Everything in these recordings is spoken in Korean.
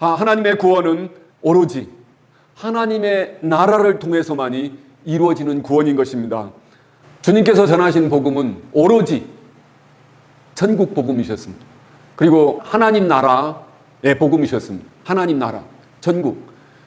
하나님의 구원은 오로지 하나님의 나라를 통해서만이 이루어지는 구원인 것입니다. 주님께서 전하신 복음은 오로지 천국 복음이셨습니다. 그리고 하나님 나라의 복음이셨습니다. 하나님 나라, 천국.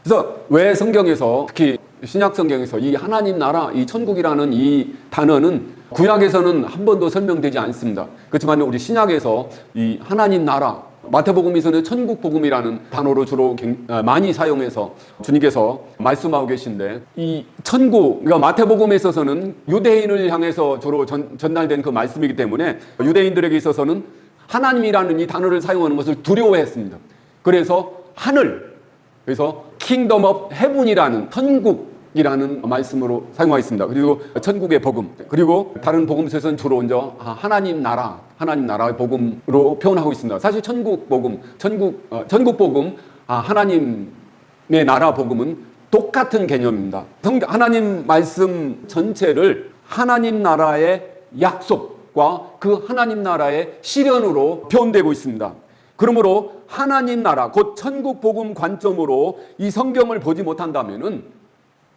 그래서 왜 성경에서, 특히 신약 성경에서 이 하나님 나라, 이 천국이라는 이 단어는 구약에서는 한 번도 설명되지 않습니다. 그렇지만 우리 신약에서 이 하나님 나라, 마태복음에서는 천국 복음이라는 단어로 주로 많이 사용해서 주님께서 말씀하고 계신데, 이 천국, 그러니까 마태복음에 있어서는 유대인을 향해서 주로 전달된 그 말씀이기 때문에 유대인들에게 있어서는 하나님이라는 이 단어를 사용하는 것을 두려워했습니다. 그래서 하늘, 그래서 킹덤 오브 헤븐이라는 천국이라는 말씀으로 사용하겠습니다. 그리고 천국의 복음, 그리고 다른 복음서에서는 주로 먼저 하나님 나라의 복음으로 표현하고 있습니다. 사실 천국 복음, 천국 복음, 하나님의 나라 복음은 똑같은 개념입니다. 하나님 말씀 전체를 하나님 나라의 약속과 그 하나님 나라의 실현으로 표현되고 있습니다. 그러므로 하나님 나라, 곧 천국 복음 관점으로 이 성경을 보지 못한다면은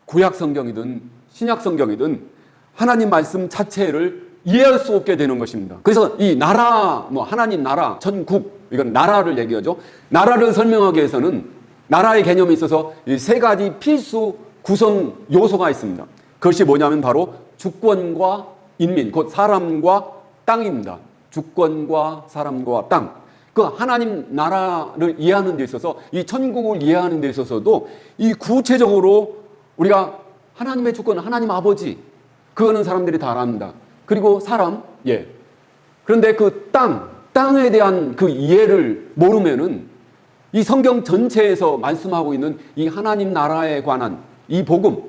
구약 성경이든 신약 성경이든 하나님 말씀 자체를 이해할 수 없게 되는 것입니다. 그래서 이 나라, 하나님 나라, 천국, 이건 나라를 얘기하죠. 나라를 설명하기 위해서는 나라의 개념에 있어서 이 세 가지 필수 구성 요소가 있습니다. 그것이 뭐냐면 바로 주권과 인민, 곧 사람과 땅입니다. 주권과 사람과 땅. 그 하나님 나라를 이해하는 데 있어서, 이 천국을 이해하는 데 있어서도 이 구체적으로 우리가 하나님의 주권은 하나님 아버지, 그거는 사람들이 다 압니다. 그리고 사람, 그런데 그 땅에 대한 그 이해를 모르면은 이 성경 전체에서 말씀하고 있는 이 하나님 나라에 관한 이 복음,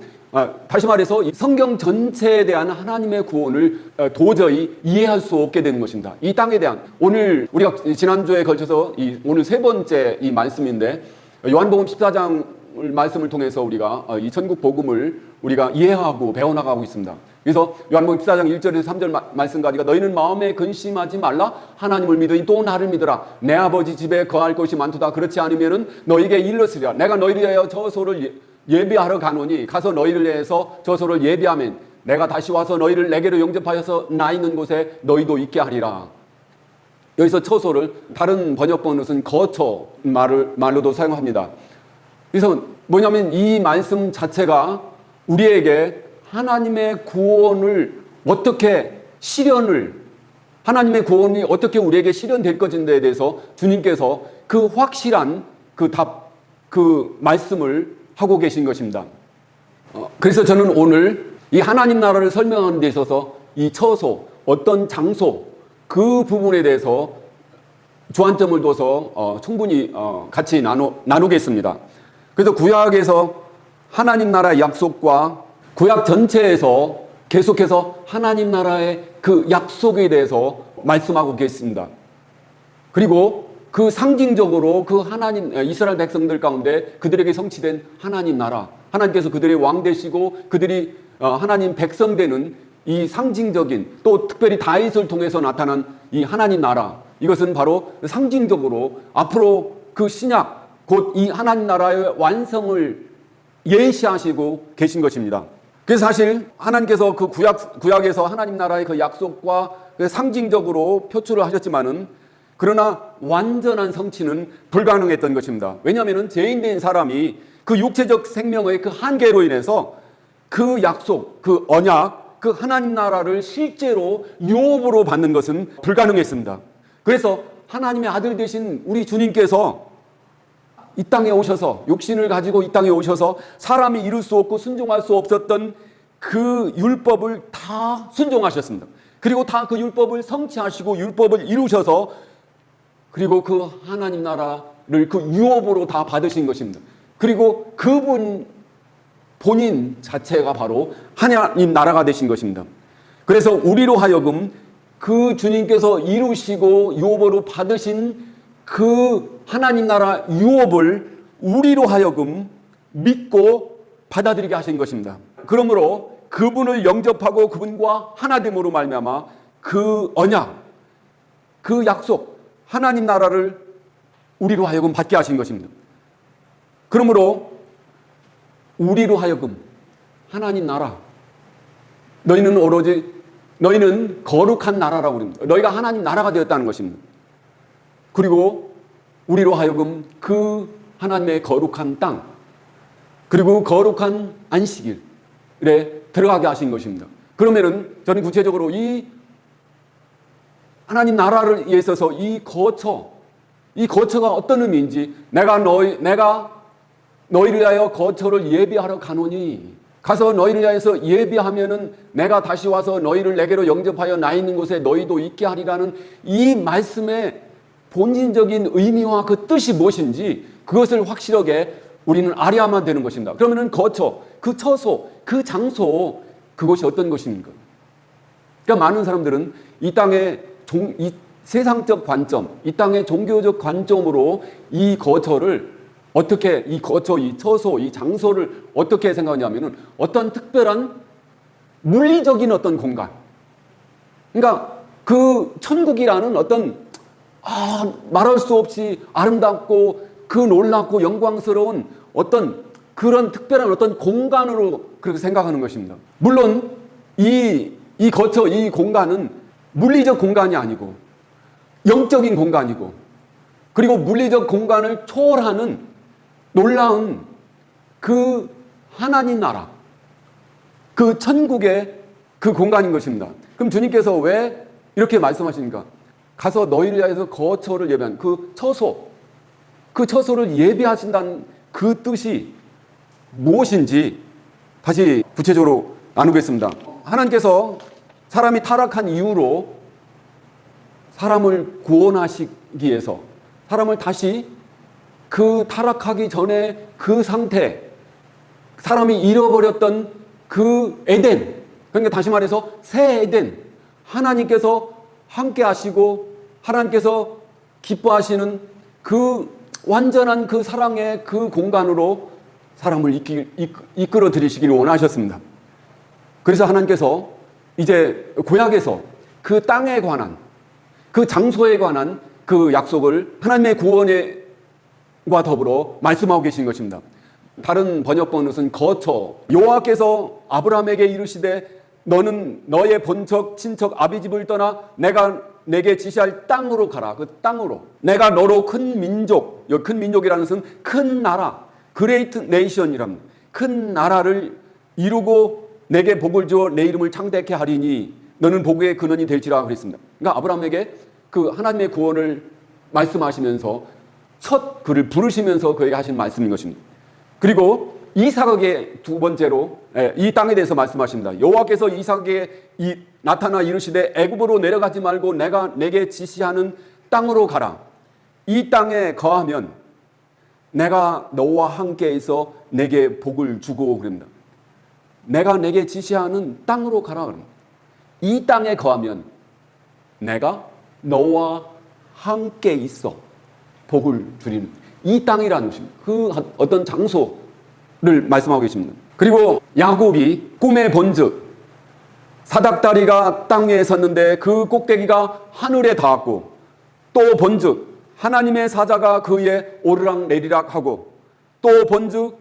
다시 말해서 이 성경 전체에 대한 하나님의 구원을 도저히 이해할 수 없게 되는 것입니다. 이 땅에 대한, 오늘 우리가 지난주에 걸쳐서 오늘 세 번째 이 말씀인데, 요한복음 14장 말씀을 통해서 우리가 이 천국 복음을 우리가 이해하고 배워나가고 있습니다. 그래서 요한복음 14장 1절에서 3절 말씀까지가 너희는 마음에 근심하지 말라. 하나님을 믿으니 또 나를 믿으라. 내 아버지 집에 거할 것이 많도다. 그렇지 않으면 너희에게 일렀으리라. 내가 너희를 위하여 저소를 예비하러 가노니 가서 너희를 위해서 저소를 예비하면 내가 다시 와서 너희를 내게로 영접하여서 나 있는 곳에 너희도 있게 하리라. 여기서 처소를 다른 번역본은 거처 말로도 사용합니다. 그래서 뭐냐면 이 말씀 자체가 우리에게 하나님의 구원을 어떻게 하나님의 구원이 어떻게 우리에게 실현될 것인지에 대해서 주님께서 그 확실한 그 말씀을 하고 계신 것입니다. 그래서 저는 오늘 이 하나님 나라를 설명하는 데 있어서 이 처소, 어떤 장소, 그 부분에 대해서 주안점을 둬서 충분히 같이 나누겠습니다. 그래서 구약에서 하나님 나라의 약속과 구약 전체에서 계속해서 하나님 나라의 그 약속에 대해서 말씀하고 계십니다. 그리고 그 상징적으로 그 하나님, 이스라엘 백성들 가운데 그들에게 성취된 하나님 나라, 하나님께서 그들의 왕 되시고 그들이 하나님 백성 되는 이 상징적인, 또 특별히 다윗을 통해서 나타난 이 하나님 나라, 이것은 바로 상징적으로 앞으로 그 신약, 곧 이 하나님 나라의 완성을 예시하시고 계신 것입니다. 그래서 사실 하나님께서 그 구약에서 하나님 나라의 그 약속과 그 상징적으로 표출을 하셨지만은, 그러나 완전한 성취는 불가능했던 것입니다. 왜냐하면 죄인된 사람이 그 육체적 생명의 그 한계로 인해서 그 약속, 그 언약, 그 하나님 나라를 실제로 유업으로 받는 것은 불가능했습니다. 그래서 하나님의 아들 되신 우리 주님께서 이 땅에 오셔서, 육신을 가지고 이 땅에 오셔서 사람이 이룰 수 없고 순종할 수 없었던 그 율법을 다 순종하셨습니다. 그리고 다 그 율법을 성취하시고 율법을 이루셔서, 그리고 그 하나님 나라를 그 유업으로 다 받으신 것입니다. 그리고 그분 본인 자체가 바로 하나님 나라가 되신 것입니다. 그래서 우리로 하여금 그 주님께서 이루시고 유업으로 받으신 그 하나님 나라 유업을 우리로 하여금 믿고 받아들이게 하신 것입니다. 그러므로 그분을 영접하고 그분과 하나됨으로 말미암아 그 언약, 그 약속, 하나님 나라를 우리로 하여금 받게 하신 것입니다. 그러므로 우리로 하여금 하나님 나라, 너희는 거룩한 나라라고 합니다. 너희가 하나님 나라가 되었다는 것입니다. 그리고 우리로 하여금 그 하나님의 거룩한 땅, 그리고 거룩한 안식일에 들어가게 하신 것입니다. 그러면은 저는 구체적으로 이 하나님 나라를 위해 있어서 이 거처가 어떤 의미인지, 내가 너희를 위하여 거처를 예비하러 가노니, 가서 너희를 위하여서 예비하면은 내가 다시 와서 너희를 내게로 영접하여 나 있는 곳에 너희도 있게 하리라는 이 말씀의 본질적인 의미와 그 뜻이 무엇인지 그것을 확실하게 우리는 알아야만 되는 것입니다. 그러면은 거처, 그 처소, 그 장소, 그것이 어떤 것입니까? 그러니까 많은 사람들은 이 땅의 이 세상적 관점, 이 땅의 종교적 관점으로 이 거처를 어떻게, 이 거처, 이 처소, 이 장소를 어떻게 생각하냐면은 어떤 특별한 물리적인 어떤 공간. 그러니까 그 천국이라는 어떤 말할 수 없이 아름답고 그 놀랍고 영광스러운 어떤 그런 특별한 어떤 공간으로 그렇게 생각하는 것입니다. 물론 이 거처, 이 공간은 물리적 공간이 아니고 영적인 공간이고, 그리고 물리적 공간을 초월하는 놀라운 그 하나님 나라, 그 천국의 그 공간인 것입니다. 그럼 주님께서 왜 이렇게 말씀하십니까? 가서 너희를 위하여서 거처를 예비한 그 처소를 예비하신다는 그 뜻이 무엇인지 다시 구체적으로 나누겠습니다. 하나님께서 사람이 타락한 이후로 사람을 구원하시기 위해서 사람을 다시 그 타락하기 전에 그 상태, 사람이 잃어버렸던 그 에덴, 그러니까 다시 말해서 새 에덴, 하나님께서 함께 하시고 하나님께서 기뻐하시는 그 완전한 그 사랑의 그 공간으로 사람을 이끌어 들이시기를 원하셨습니다. 그래서 하나님께서 이제 구약에서 그 땅에 관한, 그 장소에 관한 그 약속을 하나님의 구원과 더불어 말씀하고 계신 것입니다. 다른 번역본은 거처, 여호와께서 아브라함에게 이르시되 너는 너의 본척 친척 아비집을 떠나 내가 내게 지시할 땅으로 가라. 그 땅으로 내가 너로 큰 민족, 여기 큰 민족이라는 것은 큰 나라, 그레이트 네이션이랍니다. 큰 나라를 이루고 내게 복을 주어 내 이름을 창대케 하리니 너는 복의 근원이 될지라 그랬습니다. 그러니까 아브라함에게 그 하나님의 구원을 말씀하시면서 첫 그를 부르시면서 그에게 하신 말씀인 것입니다. 그리고 이삭에게 두 번째로 이 땅에 대해서 말씀하십니다. 여호와께서 이삭에게 나타나 이르시되 애굽으로 내려가지 말고 내가 내게 지시하는 땅으로 가라. 이 땅에 거하면 내가 너와 함께 있어 내게 복을 주고 그럽니다. 내가 내게 지시하는 땅으로 가라 그럽니다. 이 땅에 거하면 내가 너와 함께 있어 복을 주리는 이 땅이라는 것입니다. 그 어떤 장소를 말씀하고 계십니다. 그리고 야곱이 꿈에 본즉 사닥다리가 땅 위에 섰는데 그 꼭대기가 하늘에 닿았고, 또 본즉 하나님의 사자가 그 위에 오르락 내리락 하고, 또 본즉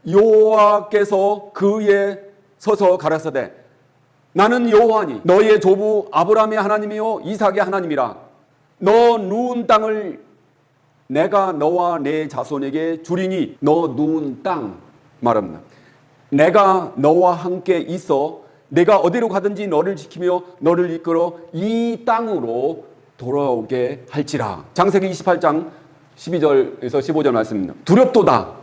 여호와께서 그 위에 서서 가라사대 나는 여호와니 너희의 조부 아브라함의 하나님이요 이삭의 하나님이라. 너 누운 땅을 내가 너와 내 자손에게 주리니. 너 누운 땅 말합니다. 내가 너와 함께 있어 내가 어디로 가든지 너를 지키며 너를 이끌어 이 땅으로 돌아오게 할지라. 창세기 28장 12절에서 15절 말씀입니다. 두렵도다.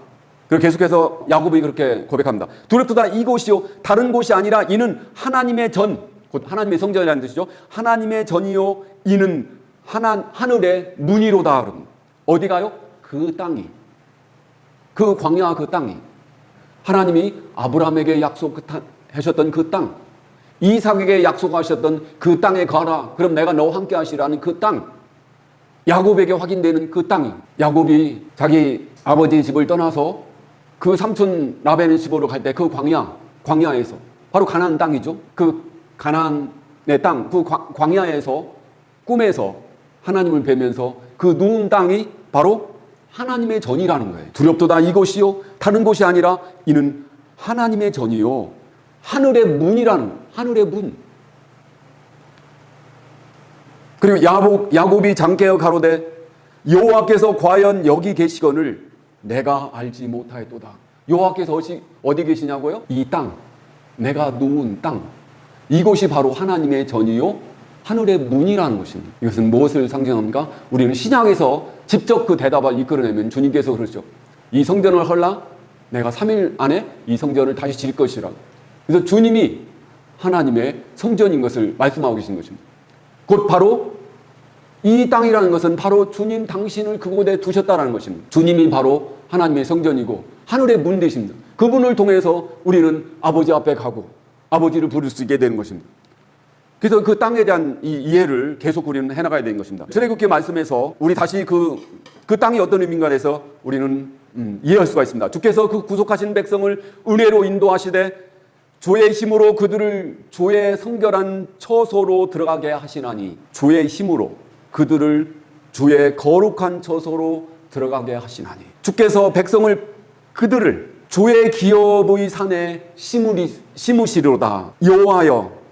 그리고 계속해서 야곱이 그렇게 고백합니다. 두렵도다 이곳이요 다른 곳이 아니라 이는 하나님의 전, 곧 하나님의 성전이라는 뜻이죠. 하나님의 전이요 이는 하늘의 문이로다. 어디 가요? 그 땅이, 그 광야 그 땅이 하나님이 아브라함에게 약속하셨던 그 땅, 이삭에게 약속하셨던 그 땅에 가라. 그럼 내가 너와 함께 하시라는 그 땅, 야곱에게 확인되는 그 땅이, 야곱이 자기 아버지 집을 떠나서 그 삼촌 라벤의 집으로 갈 때 그 광야에서, 바로 가나안 땅이죠. 그 가나안의 땅, 그 광야에서 꿈에서 하나님을 뵈면서 그 누운 땅이 바로 하나님의 전이라는 거예요. 두렵도다 이곳이요 다른 곳이 아니라 이는 하나님의 전이요 하늘의 문이라는 거예요. 하늘의 문. 그리고 야곱이 장깨어 가로되 여호와께서 과연 여기 계시거늘 내가 알지 못하였도다. 여호와께서 어디 계시냐고요? 이 땅, 내가 누운 땅, 이곳이 바로 하나님의 전이요 하늘의 문이라는 것입니다. 이것은 무엇을 상징합니까? 우리는 신약에서 직접 그 대답을 이끌어내면 주님께서 그러죠. 이 성전을 헐라 내가 3일 안에 이 성전을 다시 질 것이라. 그래서 주님이 하나님의 성전인 것을 말씀하고 계신 것입니다. 곧 바로 이 땅이라는 것은 바로 주님 당신을 그곳에 두셨다는 것입니다. 주님이 바로 하나님의 성전이고 하늘의 문 되십니다. 그분을 통해서 우리는 아버지 앞에 가고 아버지를 부를 수 있게 되는 것입니다. 그래서 그 땅에 대한 이 이해를 계속 우리는 해나가야 되는 것입니다. 출애굽기 말씀에서 우리 다시 그 땅이 어떤 의미인가 해서 우리는 이해할 수가 있습니다. 주께서 그 구속하신 백성을 은혜로 인도하시되 주의 힘으로 그들을 주의 성결한 처소로 들어가게 하시나니 주의 힘으로 그들을 주의 거룩한 처소로 들어가게 하시나니 주께서 그들을 주의 기업의 산에 심으시리로다. 여호와여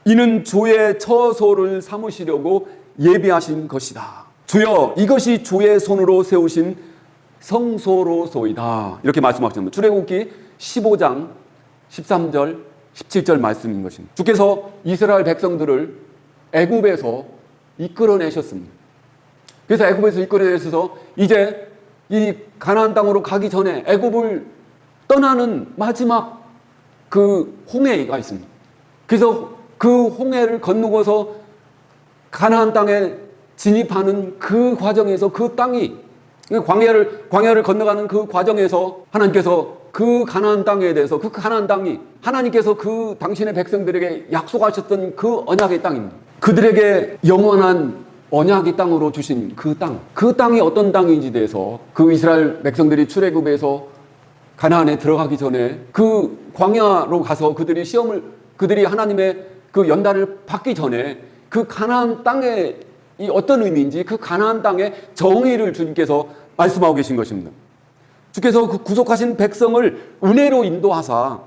이는 주의 처소를 삼으시려고 예비하신 것이다. 주여 이것이 주의 손으로 세우신 성소로소이다. 이렇게 말씀하셨습니다. 출애굽기 15장 13절 17절 말씀인 것입니다. 주께서 이스라엘 백성들을 애굽에서 이끌어내셨습니다. 그래서 애굽에서 이끌어내셔서 이제 이 가나안 땅으로 가기 전에 애굽을 떠나는 마지막 그 홍해가 있습니다. 그래서 그 홍해를 건너고서 가나안 땅에 진입하는 그 과정에서 그 땅이 광야를 건너가는 그 과정에서 하나님께서 그 가나안 땅에 대해서 그 가나안 땅이 하나님께서 그 당신의 백성들에게 약속하셨던 그 언약의 땅입니다. 그들에게 영원한 언약의 땅으로 주신 그 땅이 어떤 땅인지 대해서 그 이스라엘 백성들이 출애굽에서 가나안에 들어가기 전에 그 광야로 가서 그들이 하나님의 그 연단을 받기 전에 그 가나안 땅의 이 어떤 의미인지 그 가나안 땅의 정의를 주님께서 말씀하고 계신 것입니다. 주께서 그 구속하신 백성을 은혜로 인도하사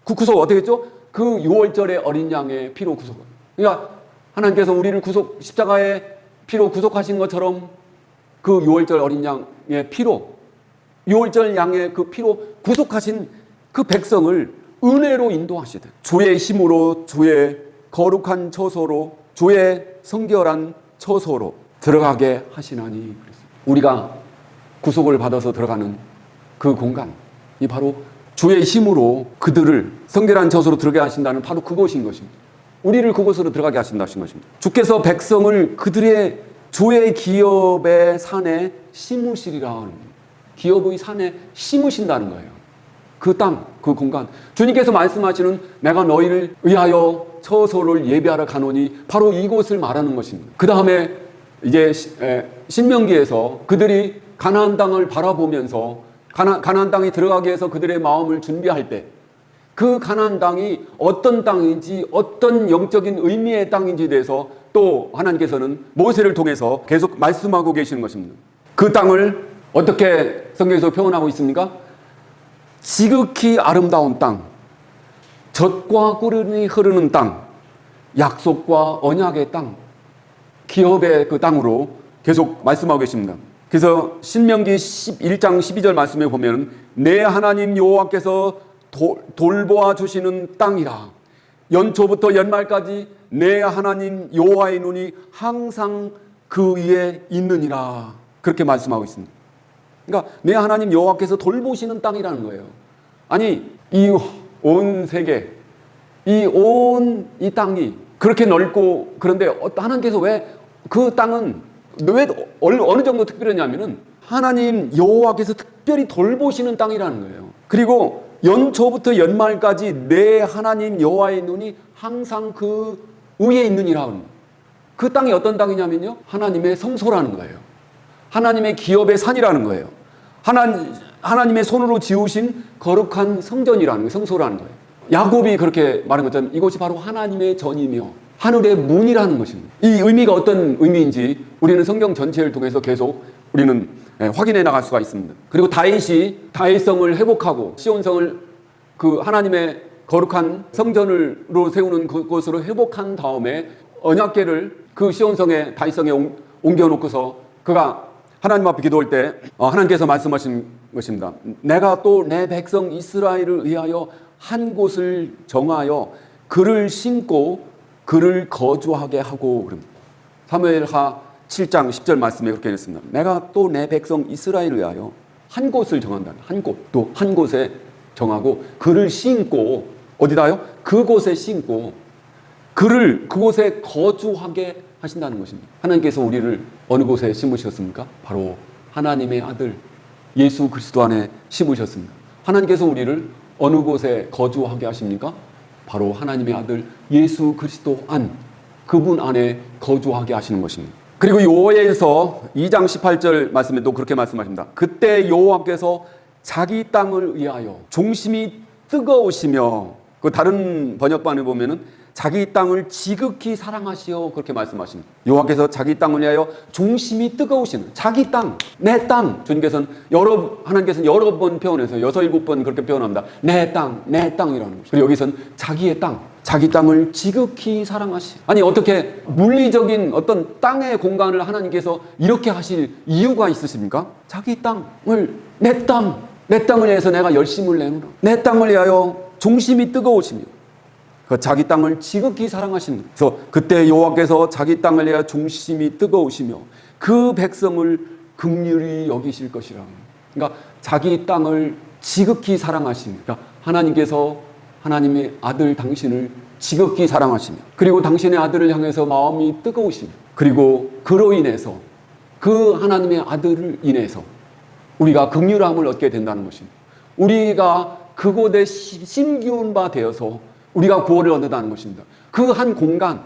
그 구속 어떻게 했죠? 그 6월절의 어린 양의 피로 구속. 그러니까 하나님께서 우리를 십자가의 피로 구속하신 것처럼 그 6월절 어린 양의 피로 6월절 양의 그 피로 구속하신 그 백성을 은혜로 인도하시되 주의 힘으로 주의 거룩한 처소로 주의 성결한 처소로 들어가게 하시나니 우리가 구속을 받아서 들어가는 그 공간 이 바로 주의 힘으로 그들을 성결한 처소로 들어가게 하신다는 바로 그것인 것입니다. 우리를 그곳으로 들어가게 하신다는 것입니다. 주께서 백성을 그들의 주의 기업의 산에 심으시리라 하는 거예요. 기업의 산에 심으신다는 거예요. 그 땅, 그 공간. 주님께서 말씀하시는 내가 너희를 위하여 처소를 예비하러 가노니 바로 이곳을 말하는 것입니다. 그 다음에 이제 신명기에서 그들이 가나안 땅을 바라보면서 가나안 땅에 들어가기 위해서 그들의 마음을 준비할 때 그 가나안 땅이 어떤 땅인지 어떤 영적인 의미의 땅인지에 대해서 또 하나님께서는 모세를 통해서 계속 말씀하고 계시는 것입니다. 그 땅을 어떻게 성경에서 표현하고 있습니까? 지극히 아름다운 땅, 젖과 꿀이 흐르는 땅, 약속과 언약의 땅, 기업의 그 땅으로 계속 말씀하고 계십니다. 그래서 신명기 11장 12절 말씀에 보면 내 하나님 여호와께서 돌보아 주시는 땅이라. 연초부터 연말까지 내 하나님 여호와의 눈이 항상 그 위에 있느니라. 그렇게 말씀하고 있습니다. 그러니까 내 하나님 여호와께서 돌보시는 땅이라는 거예요. 아니 이 온 세계, 이 땅이 그렇게 넓고 그런데 하나님께서 왜 그 땅은 왜 어느 정도 특별하냐면은 하나님 여호와께서 특별히 돌보시는 땅이라는 거예요. 그리고 연초부터 연말까지 내 하나님 여호와의 눈이 항상 그 위에 있느니라. 그 땅이 어떤 땅이냐면요, 하나님의 성소라는 거예요. 하나님의 기업의 산이라는 거예요. 하나님의 손으로 지으신 거룩한 성전이라는 거예요. 성소라는 거예요. 야곱이 그렇게 말한 것처럼 이곳이 바로 하나님의 전이며 하늘의 문이라는 것입니다. 이 의미가 어떤 의미인지 우리는 성경 전체를 통해서 계속 우리는 확인해 나갈 수가 있습니다. 그리고 다윗이 다윗성을 회복하고 시온성을 그 하나님의 거룩한 성전으로 세우는 그곳으로 회복한 다음에 언약궤를 그 시온성에 다윗성에 옮겨놓고서 그가 하나님 앞에 기도할 때 하나님께서 말씀하신 것입니다. 내가 또 내 백성 이스라엘을 위하여 한 곳을 정하여 그를 심고 그를 거주하게 하고. 사무엘하 7장 10절 말씀에 그렇게 했습니다. 내가 또 내 백성 이스라엘을 위하여 한 곳을 정한다. 한 곳, 또 한 곳에 정하고 그를 심고, 어디다요? 그곳에 심고 그를 그곳에 거주하게 하신다는 것입니다. 하나님께서 우리를 어느 곳에 심으셨습니까? 바로 하나님의 아들 예수 그리스도 안에 심으셨습니다. 하나님께서 우리를 어느 곳에 거주하게 하십니까? 바로 하나님의 아들 예수 그리스도 안, 그분 안에 거주하게 하시는 것입니다. 그리고 여호와에서 2장 18절 말씀에도 그렇게 말씀하십니다. 그때 여호와께서 자기 땅을 위하여 중심이 뜨거우시며, 그 다른 번역반에 보면은 자기 땅을 지극히 사랑하시어 그렇게 말씀하십니다. 여호와께서 자기 땅을 위하여 중심이 뜨거우시는 자기 땅, 내 땅. 주님께서는 하나님께서는 여러 번 표현해서 6, 7번 그렇게 표현합니다. 내 땅, 내 땅이라는 것이죠. 그리고 여기서는 자기의 땅, 자기 땅을 지극히 사랑하시. 아니 어떻게 물리적인 어떤 땅의 공간을 하나님께서 이렇게 하실 이유가 있으십니까? 자기 땅을, 내 땅을 위해서 내가 열심을 내노라. 내 땅을 위하여 중심이 뜨거우시며 그 자기 땅을 지극히 사랑하시는. 그래서 그때 여호와께서 자기 땅을 위하여 중심이 뜨거우시며 그 백성을 긍휼히 여기실 것이라. 그러니까 자기 땅을 지극히 사랑하십니다. 하나님께서 하나님의 아들 당신을 지극히 사랑하시며, 그리고 당신의 아들을 향해서 마음이 뜨거우시며, 그리고 그로 인해서 그 하나님의 아들을 인해서 우리가 긍휼함을 얻게 된다는 것입니다. 우리가 그곳에 심기운 바 되어서 우리가 구원을 얻는다는 것입니다. 그 한 공간,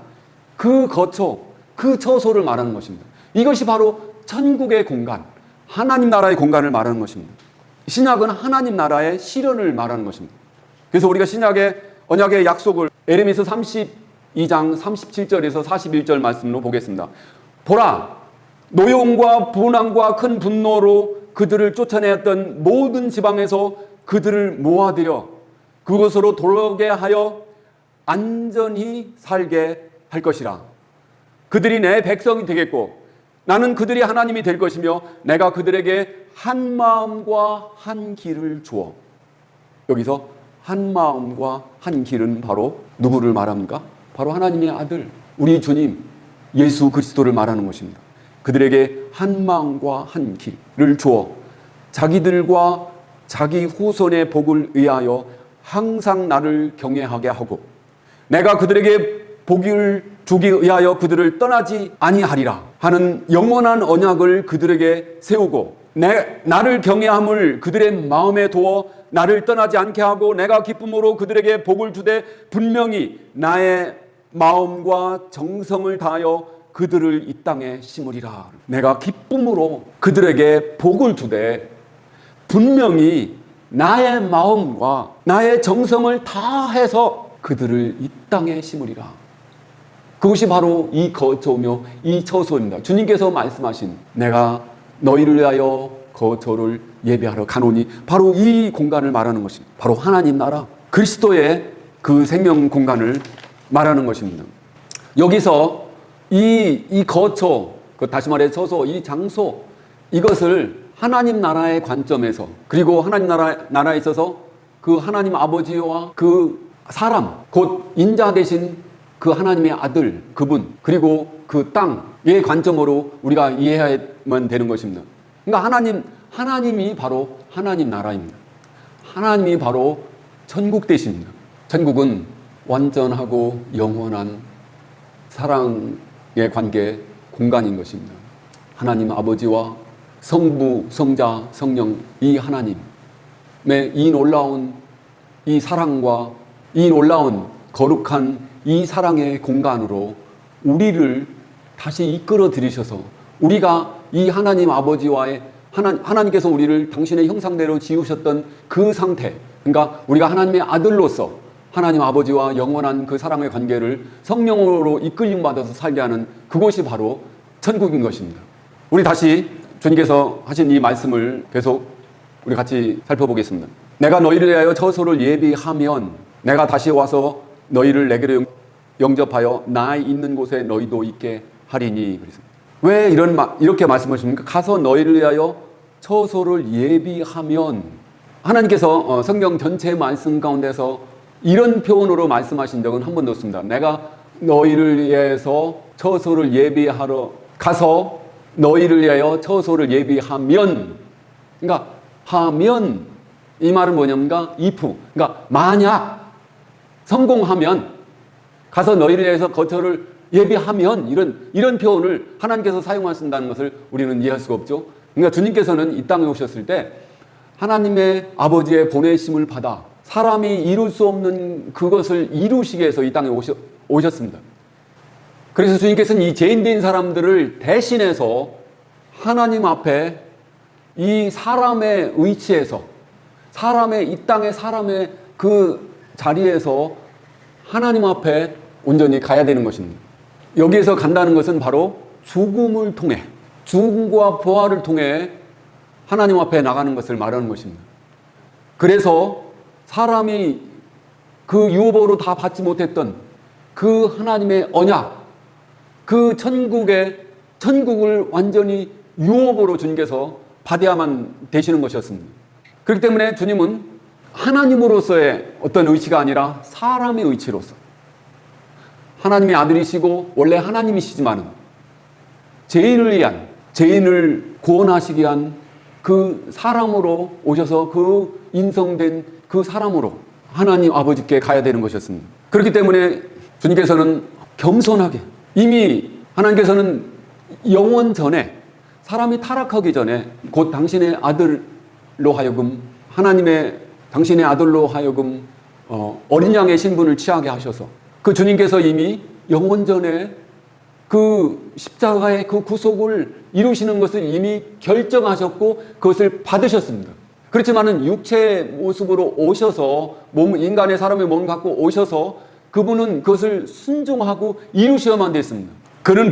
그 거처, 그 처소를 말하는 것입니다. 이것이 바로 천국의 공간, 하나님 나라의 공간을 말하는 것입니다. 신약은 하나님 나라의 실현을 말하는 것입니다. 그래서 우리가 신약의 언약의 약속을 에레미야 32장 37절에서 41절 말씀으로 보겠습니다. 보라, 노용과 분함과 큰 분노로 그들을 쫓아내었던 모든 지방에서 그들을 모아들여 그곳으로 돌아오게 하여 안전히 살게 할 것이라. 그들이 내 백성이 되겠고 나는 그들이 하나님이 될 것이며 내가 그들에게 한 마음과 한 길을 주어. 여기서 한 마음과 한 길은 바로 누구를 말합니까? 바로 하나님의 아들, 우리 주님 예수 그리스도를 말하는 것입니다. 그들에게 한 마음과 한 길을 주어 자기들과 자기 후손의 복을 위하여 항상 나를 경외하게 하고 내가 그들에게 복을 주기 위하여 그들을 떠나지 아니하리라 하는 영원한 언약을 그들에게 세우고 나를 경외함을 그들의 마음에 두어 나를 떠나지 않게 하고 내가 기쁨으로 그들에게 복을 주되 분명히 나의 마음과 정성을 다하여 그들을 이 땅에 심으리라. 내가 기쁨으로 그들에게 복을 주되 분명히 나의 마음과 나의 정성을 다해서 그들을 이 땅에 심으리라. 그것이 바로 이 거처며 이 처소입니다. 주님께서 말씀하신 내가 너희를 위하여 거처를 예배하러 가노니 바로 이 공간을 말하는 것입니다. 바로 하나님 나라 그리스도의 그 생명 공간을 말하는 것입니다. 여기서 이 거처, 다시 말해 처소, 이 장소, 이것을 하나님 나라의 관점에서, 그리고 하나님 나라에 있어서 그 하나님 아버지와 그 사람, 곧 인자 되신 그 하나님의 아들, 그분, 그리고 그 땅의 관점으로 우리가 이해하면 되는 것입니다. 그러니까 하나님이 바로 하나님 나라입니다. 하나님이 바로 천국 되십니다. 천국은 완전하고 영원한 사랑의 관계 공간인 것입니다. 하나님 아버지와 성부, 성자, 성령 이 하나님의 이 놀라운 이 사랑과 이 놀라운 거룩한 이 사랑의 공간으로 우리를 다시 이끌어 들이셔서 우리가 이 하나님 아버지와의 하나님께서 우리를 당신의 형상대로 지으셨던 그 상태, 그러니까 우리가 하나님의 아들로서 하나님 아버지와 영원한 그 사랑의 관계를 성령으로 이끌림 받아서 살게 하는 그곳이 바로 천국인 것입니다. 우리 다시 주님께서 하신 이 말씀을 계속 우리 같이 살펴보겠습니다. 내가 너희를 위하여 처소를 예비하면 내가 다시 와서 너희를 내게로 영접하여 나 있는 곳에 너희도 있게 하리니. 왜 이렇게 말씀하십니까? 가서 너희를 위하여 처소를 예비하면. 하나님께서 성경 전체 말씀 가운데서 이런 표현으로 말씀하신 적은 한 번도 없습니다. 내가 너희를 위해서 처소를 예비하러 가서 너희를 위하여 처소를 예비하면. 그러니까 하면, 이 말은 뭐냐면 if, 그러니까 만약 성공하면, 가서 너희를 위해서 거처를 예비하면, 이런 표현을 하나님께서 사용하신다는 것을 우리는 이해할 수가 없죠. 그러니까 주님께서는 이 땅에 오셨을 때 하나님의 아버지의 보내심을 받아 사람이 이룰 수 없는 그것을 이루시기 위해서 이 땅에 오셨습니다. 그래서 주님께서는 이 죄인된 사람들을 대신해서 하나님 앞에 이 사람의 위치에서, 이 땅의 사람의 그 자리에서 하나님 앞에 온전히 가야 되는 것입니다. 여기에서 간다는 것은 바로 죽음을 통해, 죽음과 부활을 통해 하나님 앞에 나가는 것을 말하는 것입니다. 그래서 사람이 그 유업으로 다 받지 못했던 그 하나님의 언약, 그 천국을 완전히 유업으로 주님께서 받아야만 되시는 것이었습니다. 그렇기 때문에 주님은 하나님으로서의 어떤 의치가 아니라 사람의 의치로서, 하나님의 아들이시고 원래 하나님이시지만은 죄인을 구원하시기 위한 그 사람으로 오셔서 그 인성된 그 사람으로 하나님 아버지께 가야 되는 것이었습니다. 그렇기 때문에 주님께서는 겸손하게, 이미 하나님께서는 영원 전에, 사람이 타락하기 전에 곧 당신의 아들로 하여금, 당신의 아들로 하여금 어린 양의 신분을 취하게 하셔서 그 주님께서 이미 영원 전에 그 십자가의 그 구속을 이루시는 것을 이미 결정하셨고 그것을 받으셨습니다. 그렇지만은 육체의 모습으로 오셔서 인간의 사람의 몸을 갖고 오셔서 그분은 그것을 순종하고 이루셔야만 됐습니다. 그는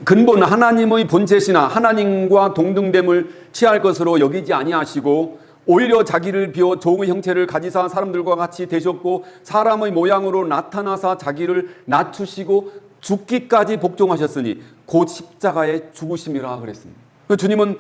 근본 하나님의 본체시나 하나님과 동등됨을 취할 것으로 여기지 아니하시고 오히려 자기를 비워 종의 형체를 가지사 사람들과 같이 되셨고 사람의 모양으로 나타나사 자기를 낮추시고 죽기까지 복종하셨으니 곧 십자가의 죽으심이라 그랬습니다. 주님은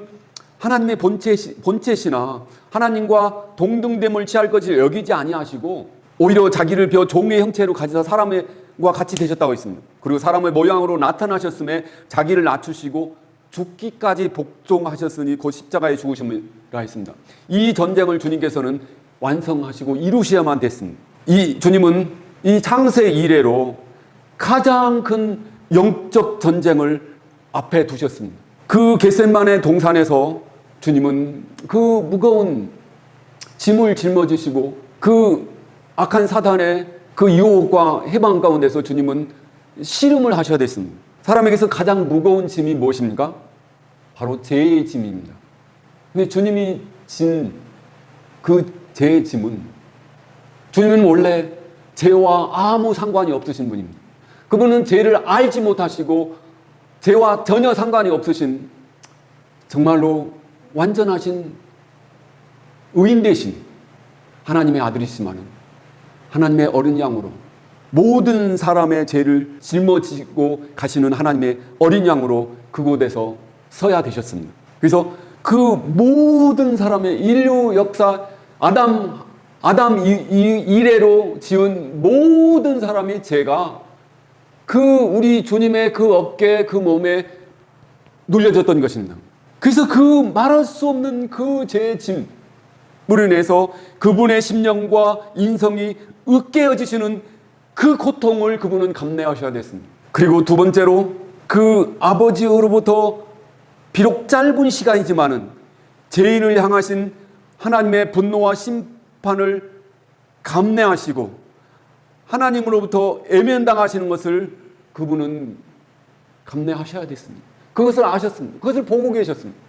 하나님의 본체시나 하나님과 동등됨을 취할 것을 여기지 아니하시고 오히려 자기를 비워 종의 형체로 가지사 사람과 같이 되셨다고 했습니다. 그리고 사람의 모양으로 나타나셨음에 자기를 낮추시고 죽기까지 복종하셨으니 곧 십자가의 죽으심이라 했습니다. 이 전쟁을 주님께서는 완성하시고 이루셔야만 됐습니다. 이 주님은 이 창세 이래로 가장 큰 영적 전쟁을 앞에 두셨습니다. 그 겟세마네 동산에서 주님은 그 무거운 짐을 짊어지시고 그 악한 사단의 그 유혹과 해방 가운데서 주님은 씨름을 하셔야 됐습니다. 사람에게서 가장 무거운 짐이 무엇입니까? 바로 죄의 짐입니다. 근데 주님이 진 그 죄의 짐은, 주님은 원래 죄와 아무 상관이 없으신 분입니다. 그분은 죄를 알지 못하시고 죄와 전혀 상관이 없으신 정말로 완전하신 의인 되신 하나님의 아들이시지만 하나님의 어린 양으로 모든 사람의 죄를 짊어지고 가시는 하나님의 어린 양으로 그곳에서 서야 되셨습니다. 그래서 그 모든 사람의 인류 역사, 아담 이래로 지은 모든 사람의 죄가 그 우리 주님의 그 어깨, 그 몸에 눌려졌던 것입니다. 그래서 그 말할 수 없는 그 죄의 짐으로 인해서 그분의 심령과 인성이 으깨어지시는 그 고통을 그분은 감내하셔야 됐습니다. 그리고 두 번째로 그 아버지로부터 비록 짧은 시간이지만은 죄인을 향하신 하나님의 분노와 심판을 감내하시고 하나님으로부터 애면당하시는 것을 그분은 감내하셔야 됐습니다. 그것을 아셨습니다. 그것을 보고 계셨습니다.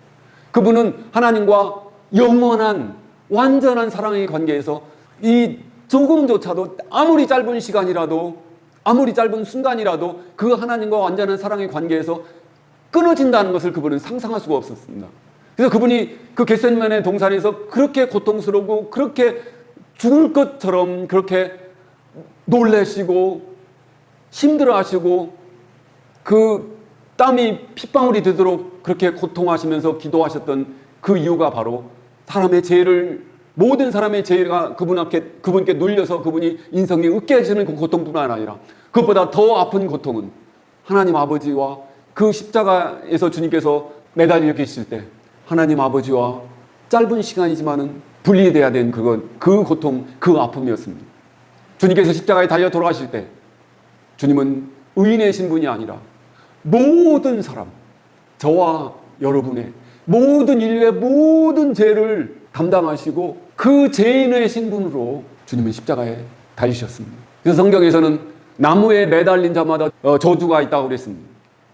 그분은 하나님과 영원한 완전한 사랑의 관계에서 이 조금조차도 아무리 짧은 시간이라도, 아무리 짧은 순간이라도 그 하나님과 완전한 사랑의 관계에서 끊어진다는 것을 그분은 상상할 수가 없었습니다. 그래서 그분이 그 겟세마네 동산에서 그렇게 고통스러우고 그렇게 죽을 것처럼 그렇게 놀라시고 힘들어하시고 그 땀이 핏방울이 되도록 그렇게 고통하시면서 기도하셨던 그 이유가 바로 사람의 죄를, 모든 사람의 죄가 그분께 눌려서 그분이 인성이 으깨지는 그 고통뿐만 아니라 그것보다 더 아픈 고통은 하나님 아버지와 그 십자가에서 주님께서 매달려 계실 때 하나님 아버지와 짧은 시간이지만은 분리돼야 된 그 고통, 그 아픔이었습니다. 주님께서 십자가에 달려 돌아가실 때 주님은 의인의 신분이 아니라 모든 사람, 저와 여러분의 모든 인류의 모든 죄를 담당하시고 그 죄인의 신분으로 주님은 십자가에 달리셨습니다. 그래서 성경에서는 나무에 매달린 자마다 저주가 있다고 그랬습니다.